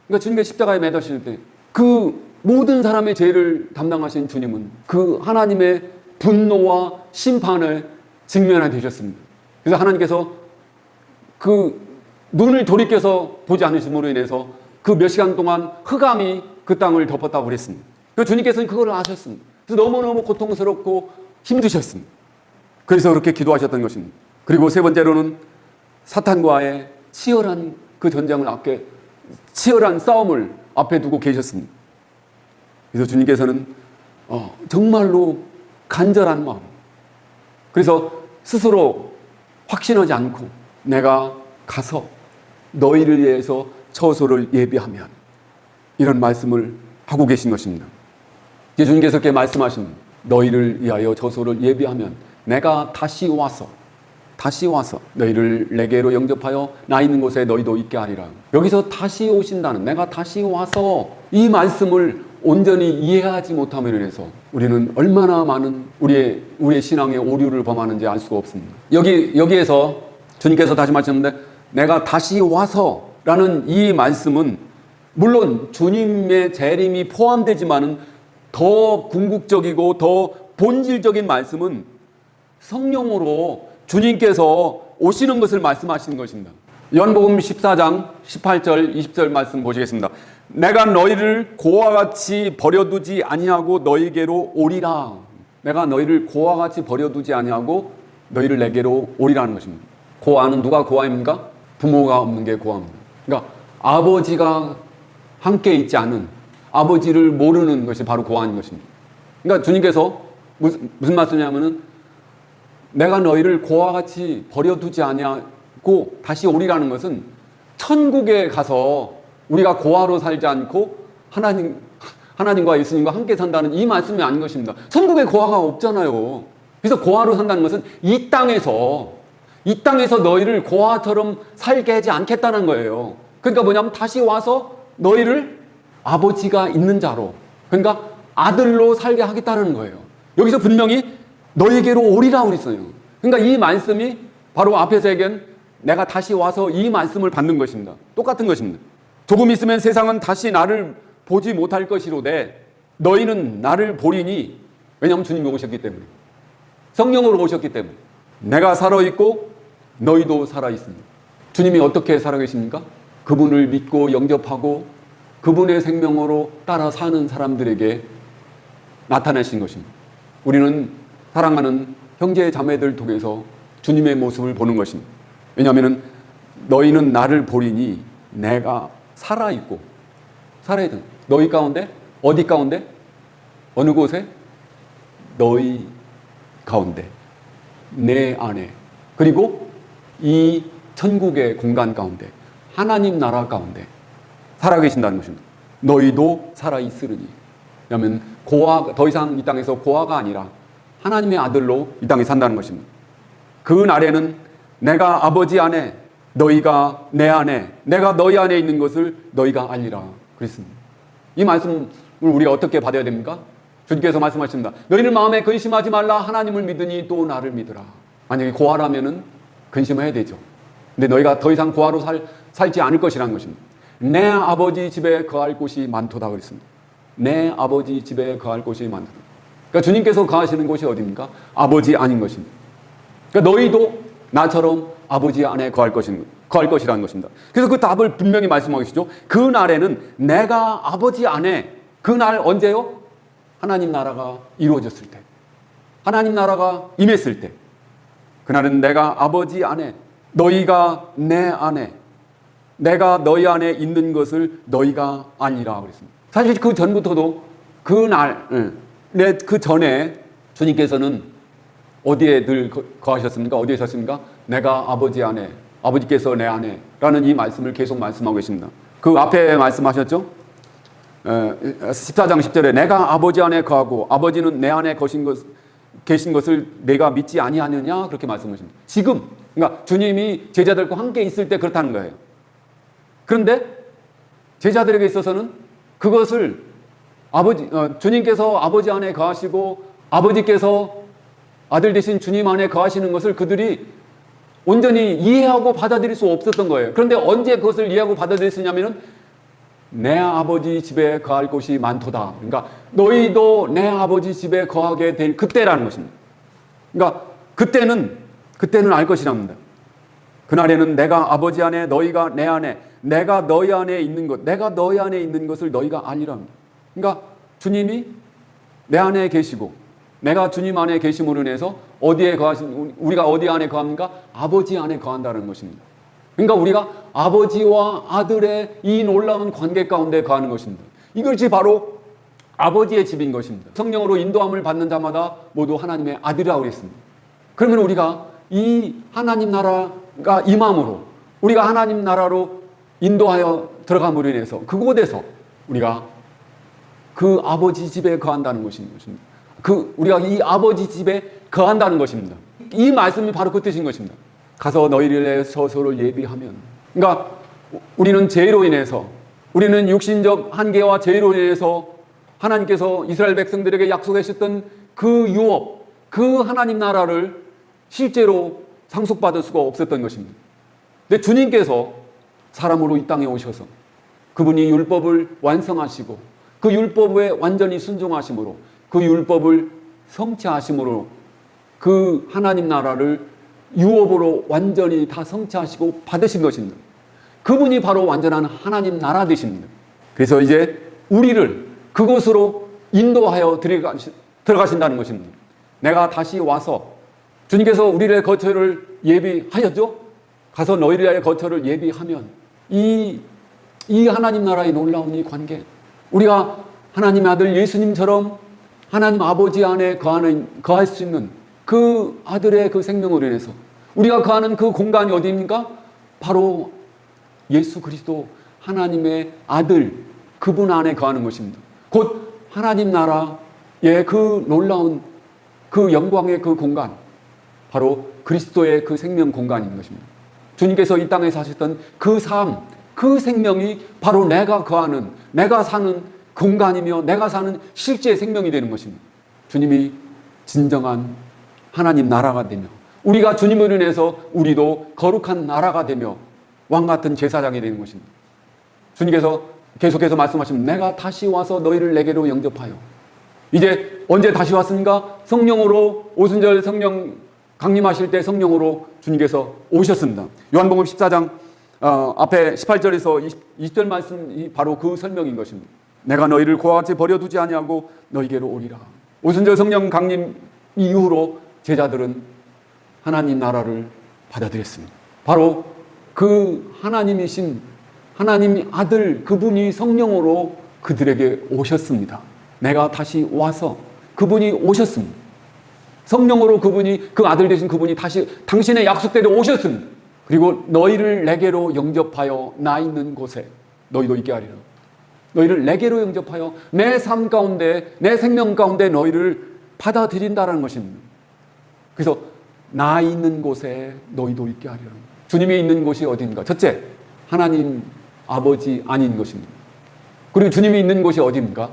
그러니까 주님께서 십자가에 매달리실 때 그 모든 사람의 죄를 담당하신 주님은 그 하나님의 분노와 심판을 직면하게 되셨습니다. 그래서 하나님께서 그 눈을 돌이켜서 보지 않으심으로 인해서 그 몇 시간 동안 흑암이 그 땅을 덮었다고 그랬습니다. 그 주님께서는 그걸 아셨습니다. 그래서 너무너무 고통스럽고 힘드셨습니다. 그래서 그렇게 기도하셨던 것입니다. 그리고 세 번째로는 사탄과의 치열한 그 전쟁을 치열한 싸움을 앞에 두고 계셨습니다. 그래서 주님께서는 정말로 간절한 마음, 그래서 스스로 확신하지 않고 내가 가서 너희를 위해서 처소를 예비하면, 이런 말씀을 하고 계신 것입니다. 주님께서 이렇게 말씀하십니다. 너희를 위하여 처소를 예비하면 내가 다시 와서 너희를 내게로 영접하여 나 있는 곳에 너희도 있게 하리라. 여기서 다시 오신다는, 내가 다시 와서, 이 말씀을 온전히 이해하지 못함으로 인해서 우리는 얼마나 많은 우리의 신앙의 오류를 범하는지 알 수가 없습니다. 여기에서 주님께서 다시 말씀하셨는데 내가 다시 와서 라는 이 말씀은 물론 주님의 재림이 포함되지만은 더 궁극적이고 더 본질적인 말씀은 성령으로 주님께서 오시는 것을 말씀하시는 것입니다. 요한복음 14장 18절 20절 말씀 보시겠습니다. 내가 너희를 고와 같이 버려두지 아니하고 너희에게로 오리라. 내가 너희를 고와 같이 버려두지 아니하고 너희를 내게로 오리라는 것입니다. 고아는 누가 고아입니까? 부모가 없는 게 고아입니다. 그러니까 아버지가 함께 있지 않은, 아버지를 모르는 것이 바로 고아인 것입니다. 그러니까 주님께서 무슨 말씀이냐면은 내가 너희를 고아와 같이 버려두지 아니하고 다시 오리라는 것은 천국에 가서 우리가 고아로 살지 않고 하나님과 예수님과 함께 산다는 이 말씀이 아닌 것입니다. 천국에 고아가 없잖아요. 그래서 고아로 산다는 것은 이 땅에서 너희를 고아처럼 살게 하지 않겠다는 거예요. 그러니까 뭐냐면 다시 와서 너희를 아버지가 있는 자로, 그러니까 아들로 살게 하겠다는 거예요. 여기서 분명히 너희에게로 오리라고 그랬어요. 그러니까 이 말씀이 바로 앞에서 얘기한 내가 다시 와서 이 말씀을 받는 것입니다. 똑같은 것입니다. 조금 있으면 세상은 다시 나를 보지 못할 것이로되 너희는 나를 보리니, 왜냐하면 주님이 오셨기 때문에, 성령으로 오셨기 때문에 내가 살아있고 너희도 살아있습니다. 주님이 어떻게 살아계십니까? 그분을 믿고 영접하고 그분의 생명으로 따라 사는 사람들에게 나타내신 것입니다. 우리는 사랑하는 형제 자매들 통해서 주님의 모습을 보는 것입니다. 왜냐하면 너희는 나를 보리니 내가 살아있고, 살아있든 너희 가운데, 어디 가운데? 어느 곳에? 너희 가운데, 내 안에, 그리고 이 천국의 공간 가운데, 하나님 나라 가운데 살아계신다는 것입니다. 너희도 살아있으리니. 왜냐하면 더 이상 이 땅에서 고아가 아니라 하나님의 아들로 이 땅에 산다는 것입니다. 그 날에는 내가 아버지 안에, 너희가 내 안에, 내가 너희 안에 있는 것을 너희가 알리라 그랬습니다. 이 말씀을 우리가 어떻게 받아야 됩니까? 주님께서 말씀하십니다. 너희는 마음에 근심하지 말라. 하나님을 믿으니 또 나를 믿으라. 만약에 고아라면은 근심해야 되죠. 근데 너희가 더 이상 고아로 살지 않을 것이라는 것입니다. 내 아버지 집에 거할 곳이 많도다 그랬습니다. 내 아버지 집에 거할 곳이 많도다. 그러니까 주님께서 거하시는 곳이 어디입니까? 아버지 아닌 것입니다. 그러니까 너희도 나처럼 아버지 안에 거할 것이라는 것입니다. 그래서 그 답을 분명히 말씀하시죠. 그 날에는 내가 아버지 안에, 그 날 언제요? 하나님 나라가 이루어졌을 때, 하나님 나라가 임했을 때, 그날은 내가 아버지 안에, 너희가 내 안에, 내가 너희 안에 있는 것을 너희가 아니라 그랬습니다. 사실 그 전부터도 그날, 그 전에 주님께서는 어디에 늘 거하셨습니까? 어디에 있었습니까? 내가 아버지 안에, 아버지께서 내 안에 라는 이 말씀을 계속 말씀하고 계십니다. 그 앞에 말씀하셨죠? 14장 10절에 내가 아버지 안에 거하고 아버지는 내 안에 계신 것을 내가 믿지 아니하느냐 그렇게 말씀하십니다. 지금 그러니까 주님이 제자들과 함께 있을 때 그렇다는 거예요. 그런데 제자들에게 있어서는 그것을 주님께서 아버지 안에 거하시고 아버지께서 아들 되신 주님 안에 거하시는 것을 그들이 온전히 이해하고 받아들일 수 없었던 거예요. 그런데 언제 그것을 이해하고 받아들일 수 있냐면은 내 아버지 집에 거할 곳이 많도다. 그러니까 너희도 내 아버지 집에 거하게 될 그때라는 것입니다. 그러니까 그때는 알 것이랍니다. 그날에는 내가 아버지 안에 너희가 내 안에 내가 너희 안에 있는 것 내가 너희 안에 있는 것을 너희가 아니랍니다. 그러니까 주님이 내 안에 계시고 내가 주님 안에 계심으로 인해서 우리가 어디 안에 거합니까? 아버지 안에 거한다는 것입니다. 그러니까 우리가 아버지와 아들의 이 놀라운 관계 가운데 거하는 것입니다. 이것이 바로 아버지의 집인 것입니다. 성령으로 인도함을 받는 자마다 모두 하나님의 아들이라고 했습니다. 그러면 우리가 이 하나님 나라가 임함으로 우리가 하나님 나라로 인도하여 들어감으로 인해서 그곳에서 우리가 그 아버지 집에 거한다는 것입니다. 우리가 이 아버지 집에 거한다는 것입니다. 이 말씀이 바로 그 뜻인 것입니다. 가서 너희를 위해 처소를 예비하면. 그러니까 우리는 죄로 인해서 우리는 육신적 한계와 죄로 인해서 하나님께서 이스라엘 백성들에게 약속하셨던 그 유업, 그 하나님 나라를 실제로 상속받을 수가 없었던 것입니다. 근데 주님께서 사람으로 이 땅에 오셔서 그분이 율법을 완성하시고 그 율법에 완전히 순종하심으로 그 율법을 성취하심으로 그 하나님 나라를 유업으로 완전히 다 성취하시고 받으신 것입니다. 그분이 바로 완전한 하나님 나라 되십니다. 그래서 이제 우리를 그곳으로 인도하여 들어가신다는 것입니다. 내가 다시 와서 주님께서 우리의 거처를 예비하였죠? 가서 너희를 거처를 예비하면 이 하나님 나라의 놀라운 이 관계 우리가 하나님의 아들 예수님처럼 하나님 아버지 안에 거할 수 있는 그 아들의 그 생명으로 인해서 우리가 거하는 그 공간이 어디입니까? 바로 예수 그리스도 하나님의 아들 그분 안에 거하는 것입니다. 곧 하나님 나라의 그 놀라운 그 영광의 그 공간 바로 그리스도의 그 생명 공간인 것입니다. 주님께서 이 땅에 사셨던 그 삶, 그 생명이 바로 내가 거하는 내가 사는 공간이며 내가 사는 실제 생명이 되는 것입니다. 주님이 진정한 하나님 나라가 되며 우리가 주님으로 인해서 우리도 거룩한 나라가 되며 왕같은 제사장이 되는 것입니다. 주님께서 계속해서 말씀하시면 내가 다시 와서 너희를 내게로 영접하여 이제 언제 다시 왔습니까? 성령으로 오순절 성령 강림하실 때 성령으로 주님께서 오셨습니다. 요한복음 14장 앞에 18절에서 20절 말씀이 바로 그 설명인 것입니다. 내가 너희를 그와 같이 버려두지 아니하고 너희게로 오리라. 오순절 성령 강림 이후로 제자들은 하나님 나라를 받아들였습니다. 바로 그 하나님이신 하나님 아들 그분이 성령으로 그들에게 오셨습니다. 내가 다시 와서 그분이 오셨습니다. 성령으로 그분이 그 아들 되신 그분이 다시 당신의 약속대로 오셨습니다. 그리고 너희를 내게로 영접하여 나 있는 곳에 너희도 있게 하리라. 너희를 내게로 영접하여 내 삶 가운데 내 생명 가운데 너희를 받아들인다는 것입니다. 그래서 나 있는 곳에 너희도 있게 하리라. 주님이 있는 곳이 어디인가? 첫째, 하나님 아버지 아닌 것입니다. 그리고 주님이 있는 곳이 어디입니까?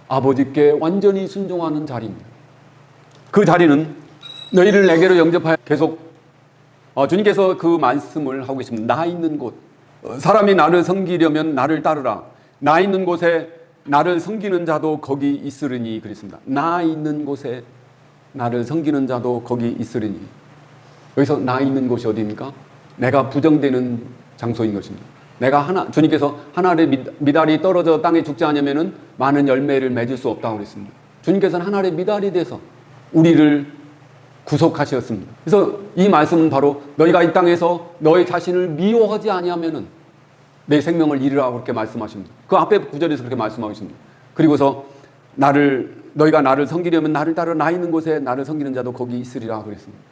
아버지께 완전히 순종하는 자리입니다. 그 자리는 너희를 내게로 영접하여 계속 주님께서 그 말씀을 하고 계십니다. 나 있는 곳. 사람이 나를 섬기려면 나를 따르라. 나 있는 곳에 나를 섬기는 자도 거기 있으리니 그랬습니다. 나 있는 곳에 나를 섬기는 자도 거기 있으리니. 여기서 나 있는 곳이 어디입니까? 내가 부정되는 장소인 것입니다. 주님께서 하나의 미달이 떨어져 땅에 죽지 않으면은 많은 열매를 맺을 수 없다고 그랬습니다. 주님께서는 하늘의 미달이 돼서 우리를 구속하셨습니다. 그래서 이 말씀은 바로 너희가 이 땅에서 너희 자신을 미워하지 아니하면은 내 생명을 잃으라고 그렇게 말씀하십니다. 그 앞에 구절에서 그렇게 말씀하십니다. 그리고서 너희가 나를 섬기려면 나를 따라 나 있는 곳에 나를 섬기는 자도 거기 있으리라 그랬습니다.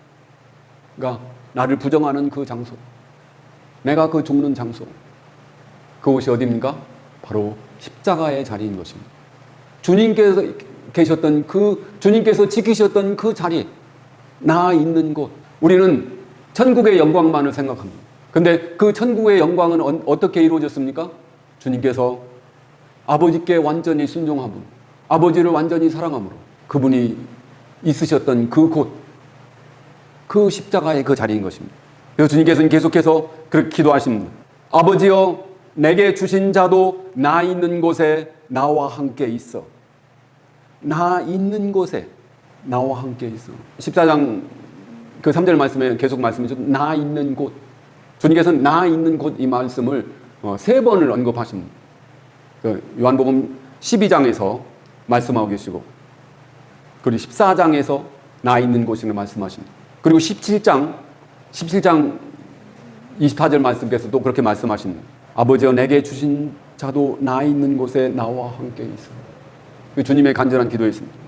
그러니까 나를 부정하는 그 장소, 내가 그 죽는 장소, 그곳이 어디입니까? 바로 십자가의 자리인 것입니다. 주님께서 계셨던 주님께서 지키셨던 그 자리, 나 있는 곳. 우리는 천국의 영광만을 생각합니다. 근데 그 천국의 영광은 어떻게 이루어졌습니까? 주님께서 아버지께 완전히 순종함으로, 아버지를 완전히 사랑함으로 그분이 있으셨던 그 곳, 그 십자가의 그 자리인 것입니다. 그래서 주님께서는 계속해서 그렇게 기도하십니다. 아버지여, 내게 주신 자도 나 있는 곳에 나와 함께 있어. 나 있는 곳에 나와 함께 있어. 14장 그 3절 말씀에 계속 말씀해서 나 있는 곳. 주님께서는 나 있는 곳 이 말씀을 3번을 언급하십니다. 요한복음 12장에서 말씀하고 계시고, 그리고 14장에서 나 있는 곳을 말씀하십니다. 그리고 17장 24절 말씀께서도 그렇게 말씀하십니다. 아버지여, 내게 주신 자도 나 있는 곳에 나와 함께 있어. 주님의 간절한 기도였습니다.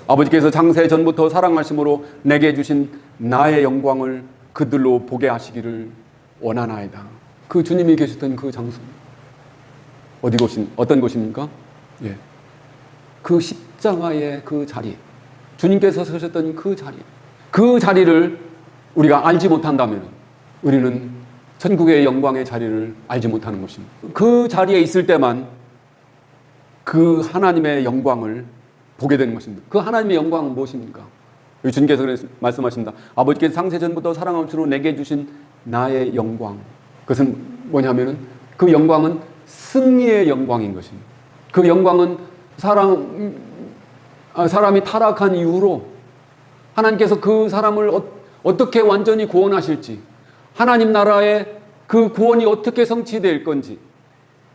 아버지께서 창세 전부터 사랑하심으로 내게 주신 나의 영광을 그들로 보게 하시기를 원하나이다. 그 주님이 계셨던 그 장소, 어떤 곳입니까? 예, 그 십자가의 그 자리, 주님께서 서셨던 그 자리, 그 자리를 우리가 알지 못한다면 우리는 천국의 영광의 자리를 알지 못하는 것입니다. 그 자리에 있을 때만 그 하나님의 영광을 보게 되는 것입니다. 그 하나님의 영광은 무엇입니까? 주님께서 말씀하십니다. 아버지께서 창세전부터 사랑하심으로 내게 주신 나의 영광. 그것은 뭐냐면은 그 영광은 승리의 영광인 것입니다. 그 영광은 사람이 타락한 이후로 하나님께서 그 사람을 어떻게 완전히 구원하실지, 하나님 나라의 그 구원이 어떻게 성취될 건지,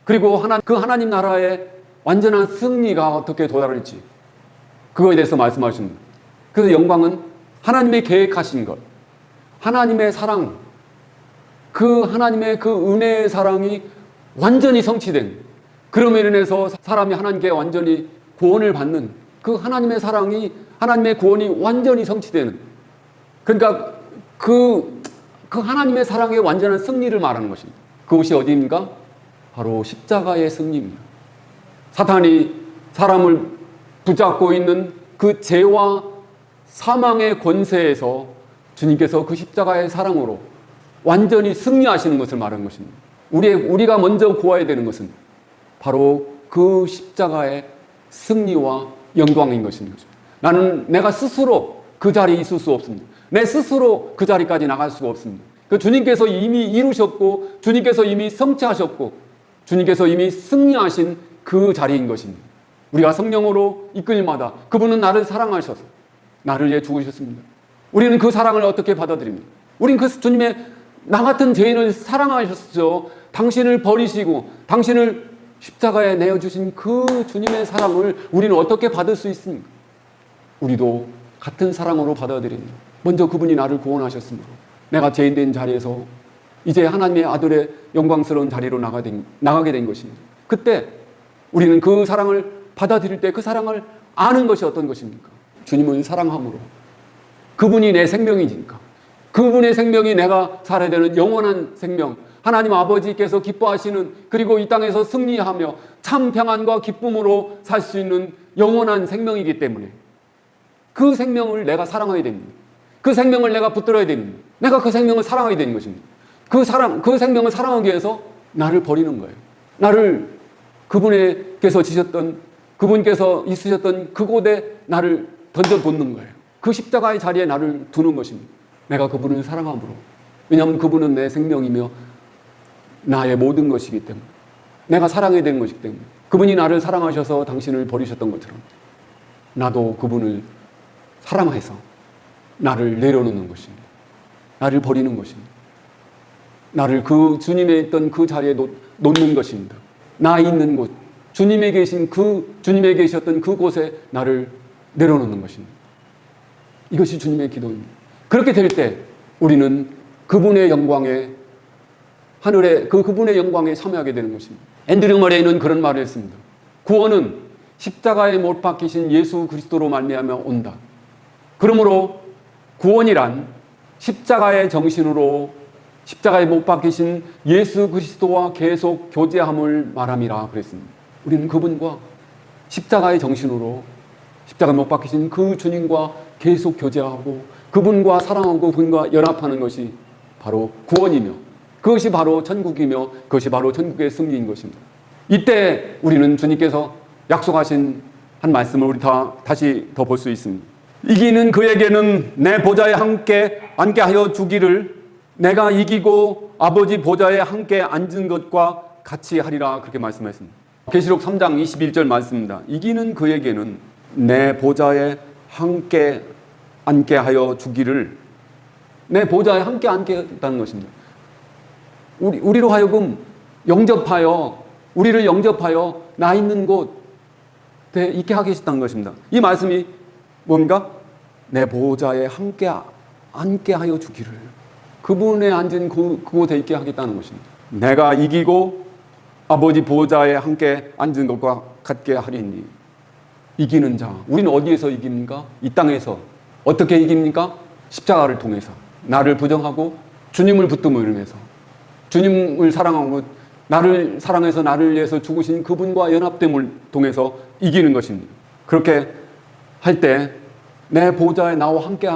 그리고 그 하나님 나라의 완전한 승리가 어떻게 도달할지, 그거에 대해서 말씀하십니다. 그래서 영광은 하나님의 계획하신 것, 하나님의 사랑, 그 하나님의 그 은혜의 사랑이 완전히 성취된, 그럼으로 인해서 사람이 하나님께 완전히 구원을 받는 그 하나님의 사랑이, 하나님의 구원이 완전히 성취되는, 그러니까 그 하나님의 사랑의 완전한 승리를 말하는 것입니다. 그것이 어디입니까? 바로 십자가의 승리입니다. 사탄이 사람을 붙잡고 있는 그 죄와 사망의 권세에서 주님께서 그 십자가의 사랑으로 완전히 승리하시는 것을 말하는 것입니다. 우리가 먼저 구해야 되는 것은 바로 그 십자가의 승리와 영광인 것입니다. 내가 스스로 그 자리에 있을 수 없습니다. 내 스스로 그 자리까지 나갈 수가 없습니다. 그 주님께서 이미 이루셨고, 주님께서 이미 성취하셨고, 주님께서 이미 승리하신 그 자리인 것입니다. 우리가 성령으로 이끌마다 그분은 나를 사랑하셔서 나를 위해 죽으셨습니다. 우리는 그 사랑을 어떻게 받아들입니까? 우리는 그 주님의 나 같은 죄인을 사랑하셨죠. 당신을 버리시고 당신을 십자가에 내어주신 그 주님의 사랑을 우리는 어떻게 받을 수 있습니까? 우리도 같은 사랑으로 받아들입니다. 먼저 그분이 나를 구원하셨으므로 내가 죄인된 자리에서 이제 하나님의 아들의 영광스러운 자리로 나가게 된 것입니다. 그때 우리는 그 사랑을 받아들일 때 그 사랑을 아는 것이 어떤 것입니까? 주님을 사랑함으로 그분이 내 생명이니까, 그분의 생명이 내가 살아야 되는 영원한 생명, 하나님 아버지께서 기뻐하시는, 그리고 이 땅에서 승리하며 참 평안과 기쁨으로 살 수 있는 영원한 생명이기 때문에 그 생명을 내가 사랑해야 됩니다. 그 생명을 내가 붙들어야 됩니다. 내가 그 생명을 사랑해야 되는 것입니다. 그 생명을 사랑하기 위해서 나를 버리는 거예요. 나를 그분께서 있으셨던 그곳에 나를 던져놓는 거예요. 그 십자가의 자리에 나를 두는 것입니다. 내가 그분을 사랑함으로. 왜냐하면 그분은 내 생명이며 나의 모든 것이기 때문에, 내가 사랑해야 되는 것이기 때문에, 그분이 나를 사랑하셔서 당신을 버리셨던 것처럼 나도 그분을 사랑해서 나를 내려놓는 것입니다. 나를 버리는 것입니다. 나를 그 주님의 있던 그 자리에 놓는 것입니다. 나 있는 곳, 주님에 계셨던 그곳에 나를 내려놓는 것입니다. 이것이 주님의 기도입니다. 그렇게 될 때 우리는 그분의 영광에 하늘에 그분의 영광에 참여하게 되는 것입니다. 앤드류 머레이는 그런 말을 했습니다. 구원은 십자가에 못 박히신 예수 그리스도로 말미암아 온다. 그러므로 구원이란 십자가의 정신으로 십자가에 못 박히신 예수 그리스도와 계속 교제함을 말함이라 그랬습니다. 우리는 그분과 십자가의 정신으로 십자가에 못 박히신 그 주님과 계속 교제하고 그분과 사랑하고 그분과 연합하는 것이 바로 구원이며 그것이 바로 천국이며 그것이 바로 천국의 승리인 것입니다. 이때 우리는 주님께서 약속하신 한 말씀을 우리 다시 더 볼 수 있습니다. 이기는 그에게는 내 보좌에 함께 앉게 하여 주기를 내가 이기고 아버지 보좌에 함께 앉은 것과 같이 하리라 그렇게 말씀했습니다. 계시록 3장 21절 말씀입니다. 이기는 그에게는 내 보좌에 함께 앉게 하여 주기를 내 보좌에 함께 앉게 했다는 것입니다. 우리로 하여금 우리를 영접하여 나 있는 곳에 있게 하겠다는 것입니다. 이 말씀이 뭡니까? 내 보좌에 함께 앉게 하여 주기를 그분에 앉은 그곳에 있게 하겠다는 것입니다. 내가 이기고 아버지 보좌에 함께 앉은 것과 같게 하리니 이기는 자 우리는 어디에서 이깁니까? 이 땅에서 어떻게 이깁니까? 십자가를 통해서 나를 부정하고 주님을 붙들면서 주님을 사랑하고 나를 사랑해서 나를 위해서 죽으신 그분과 연합됨을 통해서 이기는 것입니다. 그렇게 할 때 내 보좌에 나와 함께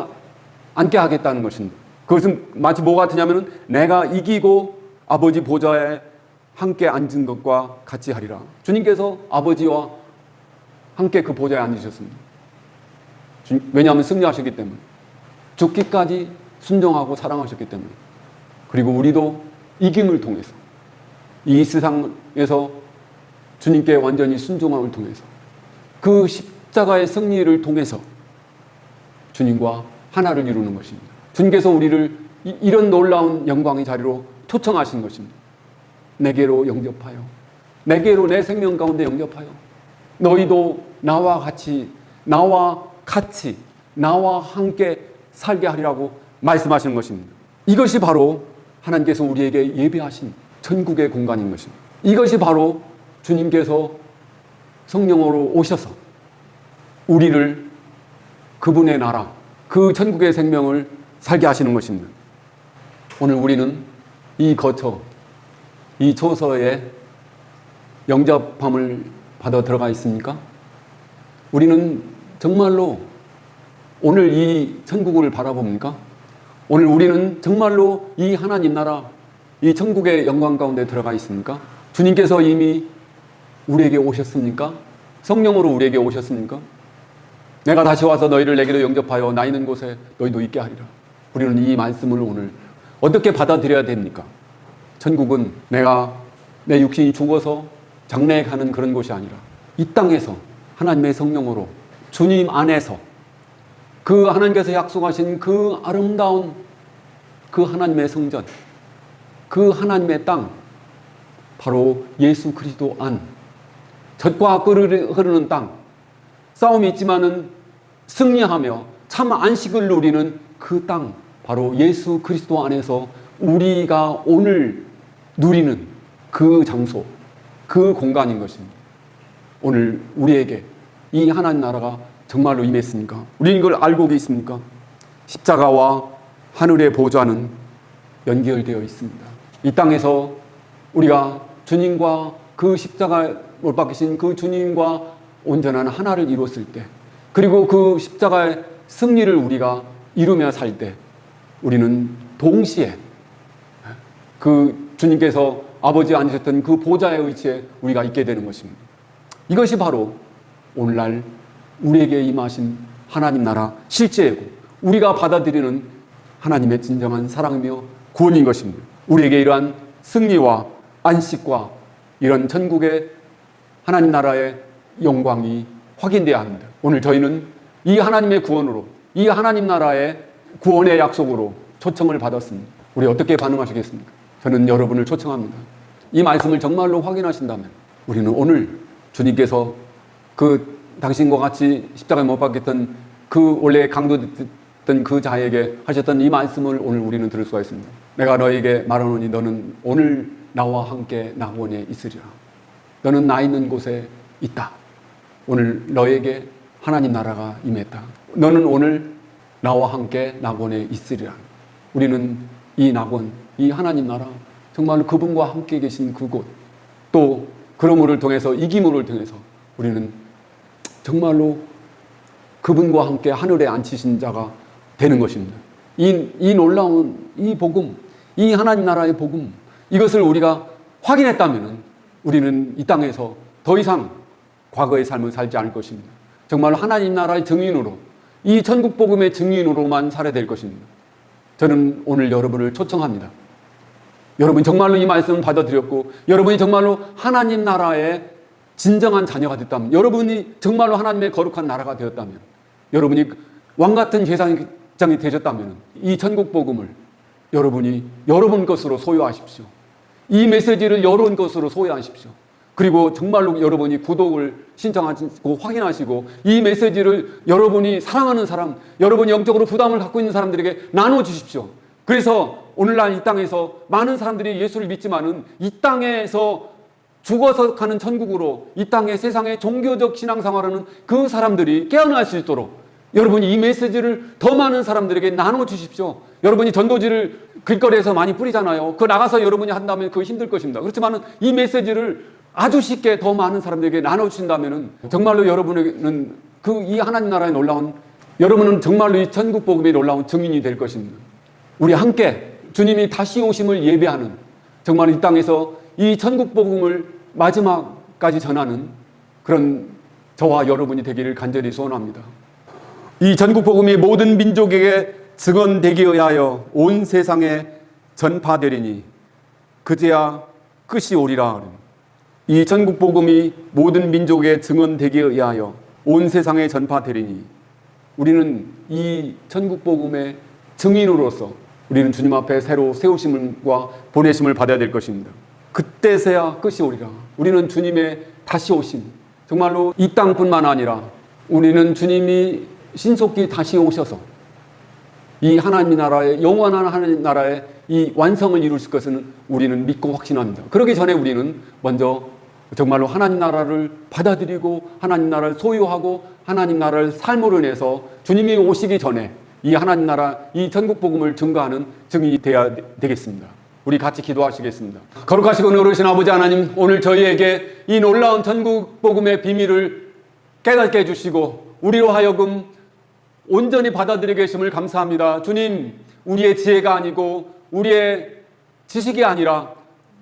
앉게 하겠다는 것입니다. 그것은 마치 뭐 같으냐면 내가 이기고 아버지 보좌에 함께 앉은 것과 같이 하리라. 주님께서 아버지와 함께 그 보좌에 앉으셨습니다. 왜냐하면 승리하셨기 때문에 죽기까지 순종하고 사랑하셨기 때문에 그리고 우리도 이김을 통해서 이 세상에서 주님께 완전히 순종함을 통해서 그 십자가의 승리를 통해서 주님과 하나를 이루는 것입니다. 주님께서 우리를 이런 놀라운 영광의 자리로 초청하신 것입니다. 내게로 영접하여 내게로 내 생명 가운데 영접하여 너희도 나와 함께 살게 하리라고 말씀하시는 것입니다. 이것이 바로 하나님께서 우리에게 예비하신 천국의 공간인 것입니다. 이것이 바로 주님께서 성령으로 오셔서 우리를 그분의 나라, 그 천국의 생명을 살게 하시는 것입니다. 오늘 우리는 이 초서에 영접함을 받아 들어가 있습니까? 우리는 정말로 오늘 이 천국을 바라봅니까? 오늘 우리는 정말로 이 하나님 나라, 이 천국의 영광 가운데 들어가 있습니까? 주님께서 이미 우리에게 오셨습니까? 성령으로 우리에게 오셨습니까? 내가 다시 와서 너희를 내게로 영접하여 나 있는 곳에 너희도 있게 하리라. 우리는 이 말씀을 오늘 어떻게 받아들여야 됩니까? 천국은 내가 내 육신이 죽어서 장래에 가는 그런 곳이 아니라 이 땅에서 하나님의 성령으로 주님 안에서 그 하나님께서 약속하신 그 아름다운 그 하나님의 성전, 그 하나님의 땅, 바로 예수 그리스도 안, 젖과 꿀이 흐르는 땅, 싸움이 있지만은 승리하며 참 안식을 누리는 그 땅, 바로 예수 그리스도 안에서 우리가 오늘 누리는 그 장소, 그 공간인 것입니다. 오늘 우리에게 이 하나님 나라가 정말로 임했습니까? 우리는 이걸 알고 계십니까? 십자가와 하늘의 보좌는 연결되어 있습니다. 이 땅에서 우리가 주님과 그 십자가에 못 박히신 그 주님과 온전한 하나를 이뤘을 때, 그리고 그 십자가의 승리를 우리가 이루며 살 때, 우리는 동시에 그 주님께서 아버지 앉으셨던 그 보좌의 위치에 우리가 있게 되는 것입니다. 이것이 바로 오늘날 우리에게 임하신 하나님 나라 실제이고 우리가 받아들이는 하나님의 진정한 사랑이며 구원인 것입니다. 우리에게 이러한 승리와 안식과 이런 천국의 하나님 나라의 영광이 확인되어야 합니다. 오늘 저희는 이 하나님의 구원으로, 이 하나님 나라의 구원의 약속으로 초청을 받았습니다. 우리 어떻게 반응하시겠습니까? 저는 여러분을 초청합니다. 이 말씀을 정말로 확인하신다면 우리는 오늘 주님께서 그 당신과 같이 십자가에 못 박혔던 그 원래 강도됐던 그 자에게 하셨던 이 말씀을 오늘 우리는 들을 수가 있습니다. 내가 너에게 말하노니 너는 오늘 나와 함께 낙원에 있으리라. 너는 나 있는 곳에 있다. 오늘 너에게 하나님 나라가 임했다. 너는 오늘 나와 함께 낙원에 있으리라. 우리는 이 낙원, 이 하나님 나라, 정말 그분과 함께 계신 그곳, 또 그러므를 통해서, 이기물을 통해서 우리는 정말로 그분과 함께 하늘에 앉히신 자가 되는 것입니다. 이 놀라운 이 복음, 이 하나님 나라의 복음, 이것을 우리가 확인했다면 우리는 이 땅에서 더 이상 과거의 삶을 살지 않을 것입니다. 정말 하나님 나라의 증인으로, 이 천국 복음의 증인으로만 살아야 될 것입니다. 저는 오늘 여러분을 초청합니다. 여러분이 정말로 이 말씀을 받아들였고, 여러분이 정말로 하나님 나라의 진정한 자녀가 됐다면, 여러분이 정말로 하나님의 거룩한 나라가 되었다면, 여러분이 왕같은 제사장이 되셨다면 이 천국 복음을 여러분이 여러분 것으로 소유하십시오. 이 메시지를 여러분 것으로 소유하십시오. 그리고 정말로 여러분이 구독을 신청하시고 확인하시고 이 메시지를 여러분이 사랑하는 사람, 여러분이 영적으로 부담을 갖고 있는 사람들에게 나눠주십시오. 그래서 오늘날 이 땅에서 많은 사람들이 예수를 믿지만은 이 땅에서 죽어서 가는 천국으로, 이 땅의 세상의 종교적 신앙생활하는 그 사람들이 깨어날 수 있도록 여러분이 이 메시지를 더 많은 사람들에게 나눠주십시오. 여러분이 전도지를 길거리에서 많이 뿌리잖아요. 그거 나가서 여러분이 한다면 그거 힘들 것입니다. 그렇지만 이 메시지를 아주 쉽게 더 많은 사람들에게 나눠주신다면 정말로 여러분은 이 하나님 나라에 놀라운, 여러분은 정말로 이 천국 복음에 놀라운 증인이 될 것입니다. 우리 함께 주님이 다시 오심을 예배하는, 정말 이 땅에서 이 천국 복음을 마지막까지 전하는 그런 저와 여러분이 되기를 간절히 소원합니다. 이 천국 복음이 모든 민족에게 증언되기 위하여 온 세상에 전파되리니 그제야 끝이 오리라. 이 천국 복음이 모든 민족에 증언되기 위하여 온 세상에 전파되리니, 우리는 이 천국 복음의 증인으로서 우리는 주님 앞에 새로 세우심과 보내심을 받아야 될 것입니다. 그때서야 끝이 오리라. 우리는 주님의 다시 오심, 정말로 이 땅뿐만 아니라 우리는 주님이 신속히 다시 오셔서 이 하나님 나라의, 영원한 하나님 나라의 이 완성을 이루실 것은 우리는 믿고 확신합니다. 그러기 전에 우리는 먼저 정말로 하나님 나라를 받아들이고 하나님 나라를 소유하고 하나님 나라를 삶으로 인해서 주님이 오시기 전에 이 하나님 나라, 이 천국 복음을 증거하는 증인이 되어야 되겠습니다. 우리 같이 기도하시겠습니다. 거룩하시고 어르신 아버지 하나님, 오늘 저희에게 이 놀라운 천국 복음의 비밀을 깨닫게 해주시고 우리로 하여금 온전히 받아들이게 하심을 감사합니다. 주님, 우리의 지혜가 아니고 우리의 지식이 아니라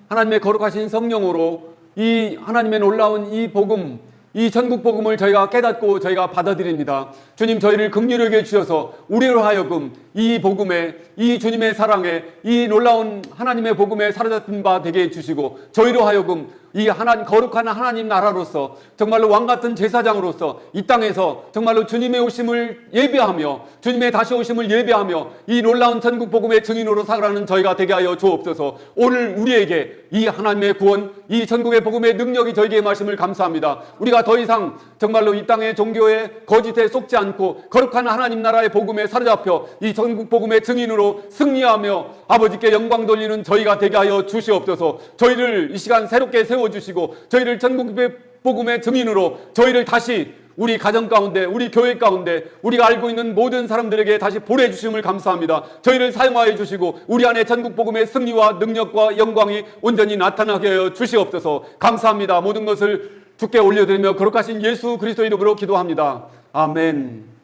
하나님의 거룩하신 성령으로 이 하나님의 놀라운 이 복음, 이 천국 복음을 저희가 깨닫고 저희가 받아들입니다. 주님, 저희를 긍휼히 여겨주셔서 우리로 하여금 이 복음에, 이 주님의 사랑에, 이 놀라운 하나님의 복음에 사로잡힌 바 되게 해주시고 저희로 하여금 이 하나님, 거룩한 하나님 나라로서 정말로 왕같은 제사장으로서 이 땅에서 정말로 주님의 오심을 예배하며 주님의 다시 오심을 예배하며 이 놀라운 천국 복음의 증인으로 살아가는 저희가 되게 하여 주옵소서. 오늘 우리에게 이 하나님의 구원, 이 천국의 복음의 능력이 저에게 임하심을 감사합니다. 우리가 더 이상 정말로 이 땅의 종교의 거짓에 속지 않고 거룩한 하나님 나라의 복음에 사로잡혀 이 천국 복음의 증인으로 승리하며 아버지께 영광 돌리는 저희가 되게 하여 주시옵소서. 저희를 이 시간 새롭게 세워주시고 저희를 천국 복음의 증인으로 저희를 다시 우리 가정 가운데, 우리 교회 가운데, 우리가 알고 있는 모든 사람들에게 다시 보내주심을 감사합니다. 저희를 사용하여 주시고 우리 안에 천국 복음의 승리와 능력과 영광이 온전히 나타나게 하여 주시옵소서. 감사합니다. 모든 것을 주께 올려드리며 거룩하신 예수 그리스도 이름으로 기도합니다. 아멘.